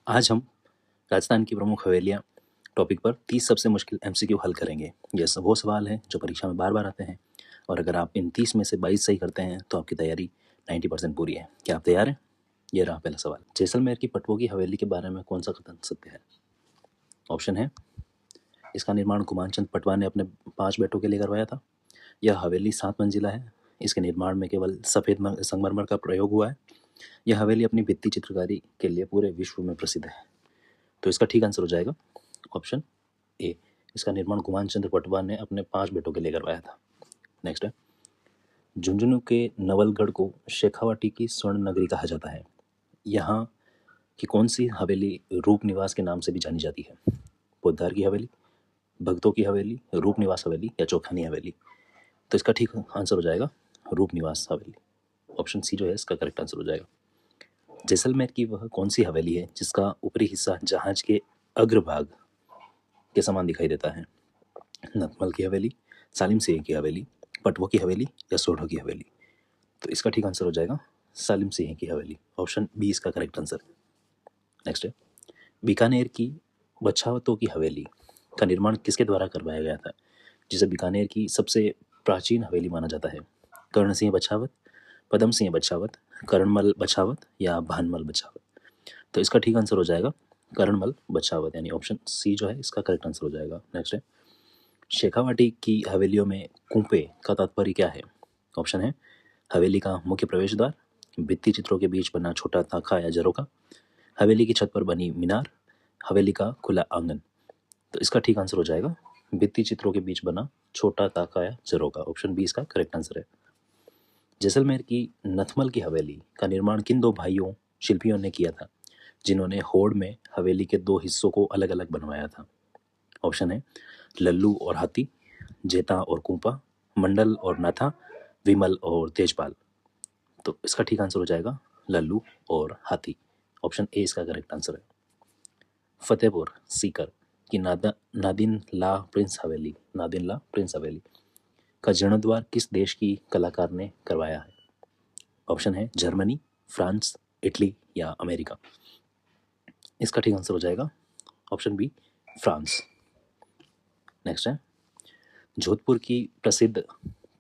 आज हम राजस्थान की प्रमुख हवेलियाँ टॉपिक पर 30 सबसे मुश्किल MCQ हल करेंगे। ये वो सवाल हैं जो परीक्षा में बार बार आते हैं और अगर आप इन 30 में से 22 सही करते हैं तो आपकी तैयारी 90% पूरी है। क्या आप तैयार हैं? ये रहा पहला सवाल। जैसलमेर की पटवों की हवेली के बारे में कौन सा कथन सत्य है? ऑप्शन है, इसका निर्माण कुमानचंद पटवा ने अपने 5 बेटों के लिए करवाया था। यह हवेली 7 मंजिला है। इसके निर्माण में केवल सफ़ेद संगमरमर का प्रयोग हुआ है। यह हवेली अपनी भित्ति चित्रकारी के लिए पूरे विश्व में प्रसिद्ध है। तो इसका ठीक आंसर हो जाएगा ऑप्शन ए। इसका निर्माण कुमानचंद्र पटवा ने अपने 5 बेटों के लिए करवाया था। नेक्स्ट है, झुंझुनू के नवलगढ़ को शेखावाटी की स्वर्ण नगरी कहा जाता है। यहाँ की कौन सी हवेली रूप निवास के नाम से भी जानी जाती है? पोद्दार की हवेली, भक्तों की हवेली, रूप निवास हवेली या चौखानी हवेली? तो इसका ठीक आंसर हो जाएगा रूप निवास हवेली। ऑप्शन सी जो है इसका करेक्ट आंसर हो जाएगा। जैसलमेर की वह कौन सी हवेली है जिसका ऊपरी हिस्सा जहाज के अग्रभाग के समान दिखाई देता है? नतमल की हवेली, सालिम सिंह की हवेली, पटवो की हवेली या सोढ़ो की हवेली? तो इसका ठीक आंसर हो जाएगा सालिम सिंह की हवेली। ऑप्शन बी इसका करेक्ट आंसर। नेक्स्ट है, बीकानेर की बछावतों की हवेली का निर्माण किसके द्वारा करवाया गया था, जिसे बीकानेर की सबसे प्राचीन हवेली माना जाता है? कर्ण सिंह बछावत, पदम सिंह बछावत, करणमल बछावत या भानमल बछावत? तो इसका ठीक आंसर हो जाएगा करणमल बछावत, यानी ऑप्शन सी जो है इसका करेक्ट आंसर हो जाएगा। नेक्स्ट है, शेखावाटी की हवेलियों में कुंपे का तात्पर्य क्या है? ऑप्शन है, हवेली का मुख्य प्रवेश द्वार, भित्ति चित्रों के बीच बना छोटा ताखा या झरोखा, हवेली की छत पर बनी मीनार, हवेली का खुला आंगन? तो इसका ठीक आंसर हो जाएगा भित्ति चित्रों के बीच बना छोटा ताखा या झरोखा। ऑप्शन बी इसका करेक्ट आंसर है। जैसलमेर की नथमल की हवेली का निर्माण किन 2 भाइयों शिल्पियों ने किया था जिन्होंने होड़ में हवेली के 2 हिस्सों को अलग अलग बनवाया था? ऑप्शन है, लल्लू और हाथी, जेता और कुंपा, मंडल और नाथा, विमल और तेजपाल? तो इसका ठीक आंसर हो जाएगा लल्लू और हाथी। ऑप्शन ए इसका करेक्ट आंसर है। फतेहपुर सीकर की नादिन ला प्रिंस हवेली का जीर्णोद्वार किस देश की कलाकार ने करवाया है? ऑप्शन है, जर्मनी, फ्रांस, इटली या अमेरिका? इसका ठीक आंसर हो जाएगा ऑप्शन बी, फ्रांस। नेक्स्ट है, जोधपुर की प्रसिद्ध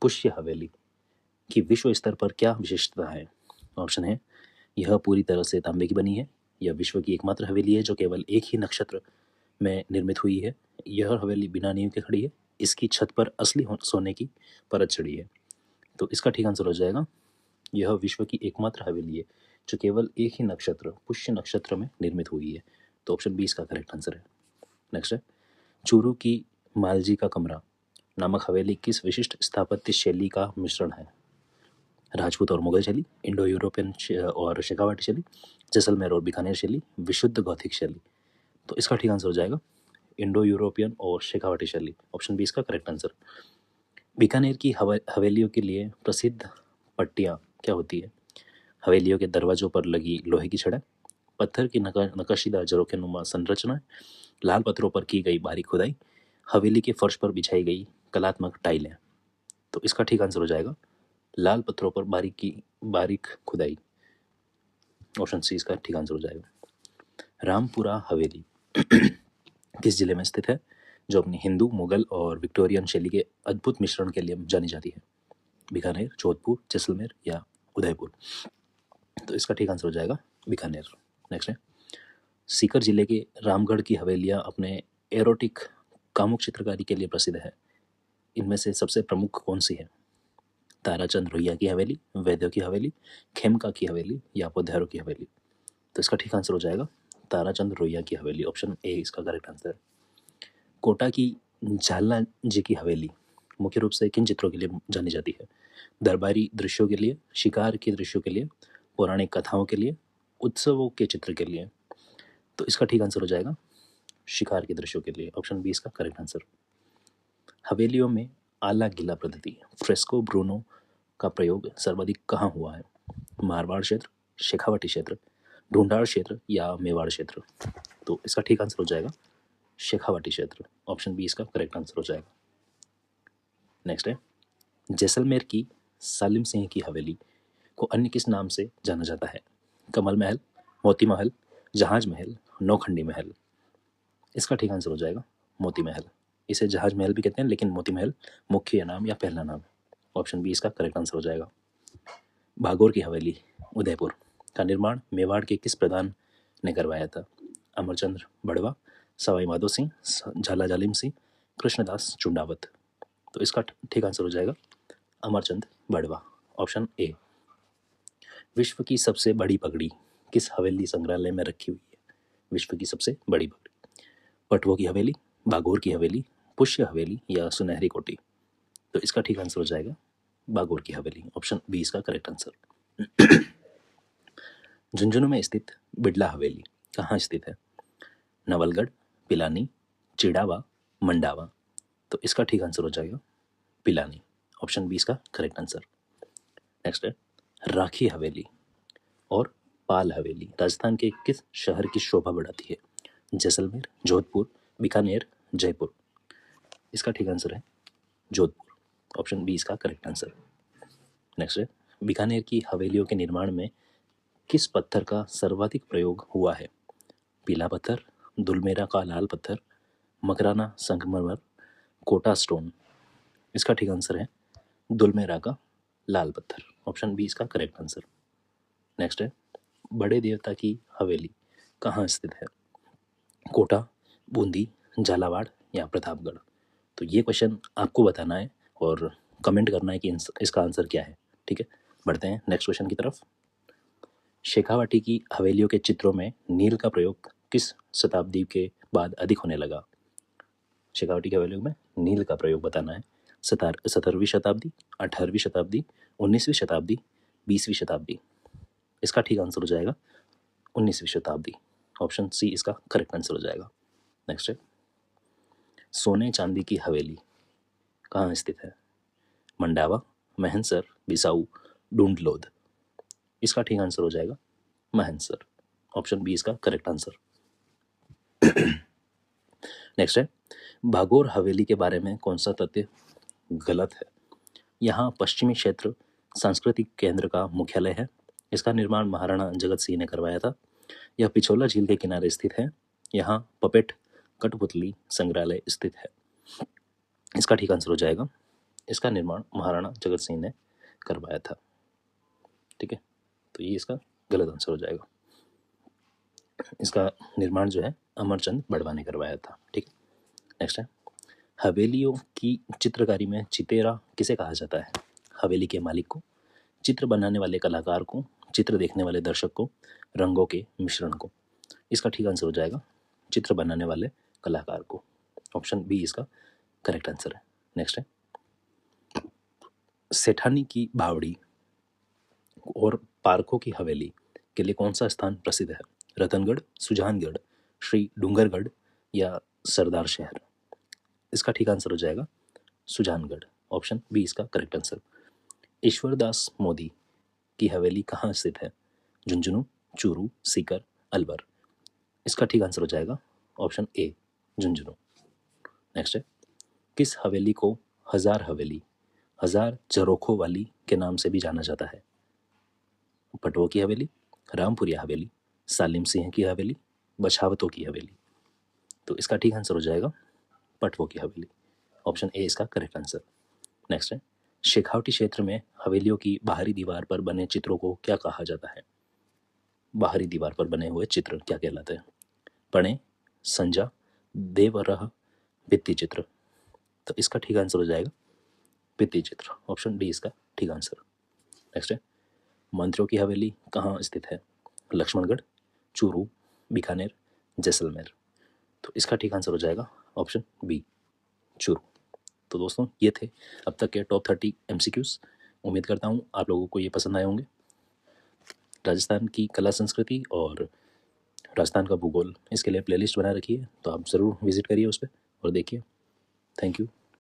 पुष्य हवेली की विश्व स्तर पर क्या विशेषता है? ऑप्शन है, यह पूरी तरह से तांबे की बनी है, यह विश्व की एकमात्र हवेली है जो केवल एक ही नक्षत्र में निर्मित हुई है, यह हवेली बिना नींव के खड़ी है, इसकी छत पर असली सोने की परत चढ़ी है? तो इसका ठीक आंसर हो जाएगा, यह विश्व की एकमात्र हवेली है जो केवल एक ही नक्षत्र पुष्य नक्षत्र में निर्मित हुई है। तो ऑप्शन बी इसका करेक्ट आंसर है। नेक्स्ट है, चूरू की मालजी का कमरा नामक हवेली किस विशिष्ट स्थापत्य शैली का मिश्रण है? राजपूत और मुगल शैली, इंडो यूरोपियन और शेखावाटी शैली, जैसलमेर और बीकानेर शैली, विशुद्ध गौथिक शैली? तो इसका ठीक आंसर हो जाएगा इंडो यूरोपियन और शेखावाटी शैली। ऑप्शन बी इसका करेक्ट आंसर। बीकानेर की हवेलियों के लिए प्रसिद्ध पट्टियाँ क्या होती है? हवेलियों के दरवाजों पर लगी लोहे की छड़ें, पत्थर की नक्काशीदार झरोखे नुमा संरचना, लाल पत्थरों पर की गई बारीक खुदाई, हवेली के फर्श पर बिछाई गई कलात्मक टाइलें? तो इसका ठीक आंसर हो जाएगा लाल पत्थरों पर बारीक खुदाई। ऑप्शन सी इसका ठीक आंसर हो जाएगा। रामपुरा हवेली किस जिले में स्थित है जो अपनी हिंदू, मुगल और विक्टोरियन शैली के अद्भुत मिश्रण के लिए जानी जाती है? बीकानेर, जोधपुर, जैसलमेर या उदयपुर? तो इसका ठीक आंसर हो जाएगा बीकानेर। नेक्स्ट है, सीकर जिले के रामगढ़ की हवेलियाँ अपने एरोटिक कामुक चित्रकारी के लिए प्रसिद्ध है। इनमें से सबसे प्रमुख कौन सी है? ताराचंद रोहिया की हवेली, वैद्यों की हवेली, खेमका की हवेली या पोद्दारों की हवेली? तो इसका ठीक आंसर हो जाएगा ताराचंद रोहिया की हवेली। ऑप्शन ए इसका करेक्ट आंसर है। कोटा की झालना जी की हवेली मुख्य रूप से किन चित्रों के लिए जानी जाती है? दरबारी दृश्यों के लिए, शिकार के दृश्यों के लिए, पौराणिक कथाओं के लिए, उत्सवों के चित्र के लिए? तो इसका ठीक आंसर हो जाएगा शिकार के दृश्यों के लिए। ऑप्शन बी इसका करेक्ट आंसर। हवेलियों में आला गीला पद्धति फ्रेस्को ब्रूनो का प्रयोग सर्वाधिक कहाँ हुआ है? मारवाड़ क्षेत्र, शेखावाटी क्षेत्र, ढूंढाड़ क्षेत्र या मेवाड़ क्षेत्र? तो इसका ठीक आंसर हो जाएगा शेखावाटी क्षेत्र। ऑप्शन बी इसका करेक्ट आंसर हो जाएगा। नेक्स्ट है, जैसलमेर की सालिम सिंह की हवेली को अन्य किस नाम से जाना जाता है? कमल महल, मोती महल, जहाज महल, नौखंडी महल। इसका ठीक आंसर हो जाएगा मोती महल। इसे जहाज महल भी कहते हैं, लेकिन मोती महल मुख्य नाम या पहला नाम है। ऑप्शन बी इसका करेक्ट आंसर हो जाएगा। भागौर की हवेली उदयपुर का निर्माण मेवाड़ के किस प्रधान ने करवाया था? अमरचंद्र बड़वा, सवाई माधो सिंह, झाला जालिम सिंह, कृष्णदास चुंडावत। तो इसका ठीक आंसर हो जाएगा अमरचंद बड़वा। Option A. विश्व की सबसे बड़ी पगड़ी किस हवेली संग्रहालय में रखी हुई है? विश्व की सबसे बड़ी पगड़ी पटवों की हवेली, बागौर की हवेली, पुष्य हवेली या सुनहरी कोठी। तो इसका ठीक आंसर हो जाएगा बागौर की हवेली। ऑप्शन बी इसका करेक्ट आंसर। झुंझुनू में स्थित बिड़ला हवेली कहाँ स्थित है? नवलगढ़, पिलानी, चिड़ावा, मंडावा। तो इसका ठीक आंसर हो जाएगा पिलानी। ऑप्शन बी इसका करेक्ट आंसर। नेक्स्ट है राखी हवेली और पाल हवेली राजस्थान के किस शहर की शोभा बढ़ाती है? जैसलमेर, जोधपुर, बीकानेर, जयपुर। इसका ठीक आंसर है जोधपुर। ऑप्शन बी इसका करेक्ट आंसर। नेक्स्ट है बीकानेर की हवेलियों के निर्माण में किस पत्थर का सर्वाधिक प्रयोग हुआ है? पीला पत्थर, दुलमेरा का लाल पत्थर, मकराना संगमरमर, कोटा स्टोन। इसका ठीक आंसर है दुलमेरा का लाल पत्थर। ऑप्शन बी इसका करेक्ट आंसर। नेक्स्ट है बड़े देवता की हवेली कहाँ स्थित है? कोटा, बूंदी, झालावाड़ या प्रतापगढ़। तो ये क्वेश्चन आपको बताना है और कमेंट करना है कि इसका आंसर क्या है। ठीक है, बढ़ते हैं नेक्स्ट क्वेश्चन की तरफ। शेखावाटी की हवेलियों के चित्रों में नील का प्रयोग किस शताब्दी के बाद अधिक होने लगा? शेखावाटी की हवेलियों में नील का प्रयोग बताना है। 17वीं शताब्दी, 18वीं शताब्दी, 19वीं शताब्दी, 20वीं शताब्दी। इसका ठीक आंसर हो जाएगा 19वीं शताब्दी। ऑप्शन सी इसका करेक्ट आंसर हो जाएगा। नेक्स्ट है सोने चांदी की हवेली कहाँ स्थित है? मंडावा, महनसर, बिसाऊ, डूंडलोद। इसका ठीक आंसर हो जाएगा महनसर। ऑप्शन बी इसका करेक्ट आंसर। नेक्स्ट है भागौर हवेली के बारे में कौन सा तथ्य गलत है? यहाँ पश्चिमी क्षेत्र सांस्कृतिक केंद्र का मुख्यालय है। इसका निर्माण महाराणा जगत सिंह ने करवाया था। यह पिछोला झील के किनारे स्थित है। यहाँ पपेट कठपुतली संग्रहालय स्थित है। इसका ठीक आंसर हो जाएगा इसका निर्माण महाराणा जगत सिंह ने करवाया था। ठीक है, तो ये इसका गलत आंसर हो जाएगा। इसका निर्माण जो है अमरचंद बड़वा ने करवाया था। ठीक है, नेक्स्ट है हवेलियों की चित्रकारी में चितेरा किसे कहा जाता है? हवेली के मालिक को, चित्र बनाने वाले कलाकार को, चित्र देखने वाले दर्शक को, रंगों के मिश्रण को। इसका ठीक आंसर हो जाएगा चित्र बनाने वाले कलाकार को। ऑप्शन बी इसका करेक्ट आंसर है। नेक्स्ट है सेठानी की बावड़ी और पारखों की हवेली के लिए कौन सा स्थान प्रसिद्ध है? रतनगढ़, सुजानगढ़, श्री डूंगरगढ़ या सरदार शहर। इसका ठीक आंसर हो जाएगा सुजानगढ़। ऑप्शन बी इसका करेक्ट आंसर। ईश्वरदास मोदी की हवेली कहाँ स्थित है? झुंझुनू, चूरू, सीकर, अलवर। इसका ठीक आंसर हो जाएगा ऑप्शन ए झुंझुनू। नेक्स्ट है किस हवेली को हजार हवेली, हजार झरोखों वाली के नाम से भी जाना जाता है? पटवों की हवेली, रामपुरिया हवेली, सालिम सिंह की हवेली, बछावतों की हवेली। तो इसका ठीक आंसर हो जाएगा पटवों की हवेली। ऑप्शन ए इसका करेक्ट आंसर। नेक्स्ट है शेखावटी क्षेत्र में हवेलियों की बाहरी दीवार पर बने चित्रों को क्या कहा जाता है? बाहरी दीवार पर बने हुए चित्र क्या कहलाते हैं? पणे, संजा, देवरह, भित्ति चित्र। तो इसका ठीक आंसर हो जाएगा भित्ति चित्र। ऑप्शन डी इसका ठीक आंसर। नेक्स्ट है मंत्रियों की हवेली कहाँ स्थित है? लक्ष्मणगढ़, चूरू, बीकानेर, जैसलमेर। तो इसका ठीक आंसर हो जाएगा ऑप्शन बी चूरू। तो दोस्तों ये थे अब तक के टॉप 30 MCQs। उम्मीद करता हूँ आप लोगों को ये पसंद आए होंगे। राजस्थान की कला संस्कृति और राजस्थान का भूगोल इसके लिए प्लेलिस्ट बना रखी है, तो आप ज़रूर विजिट करिए उस पर और देखिए। Thank you.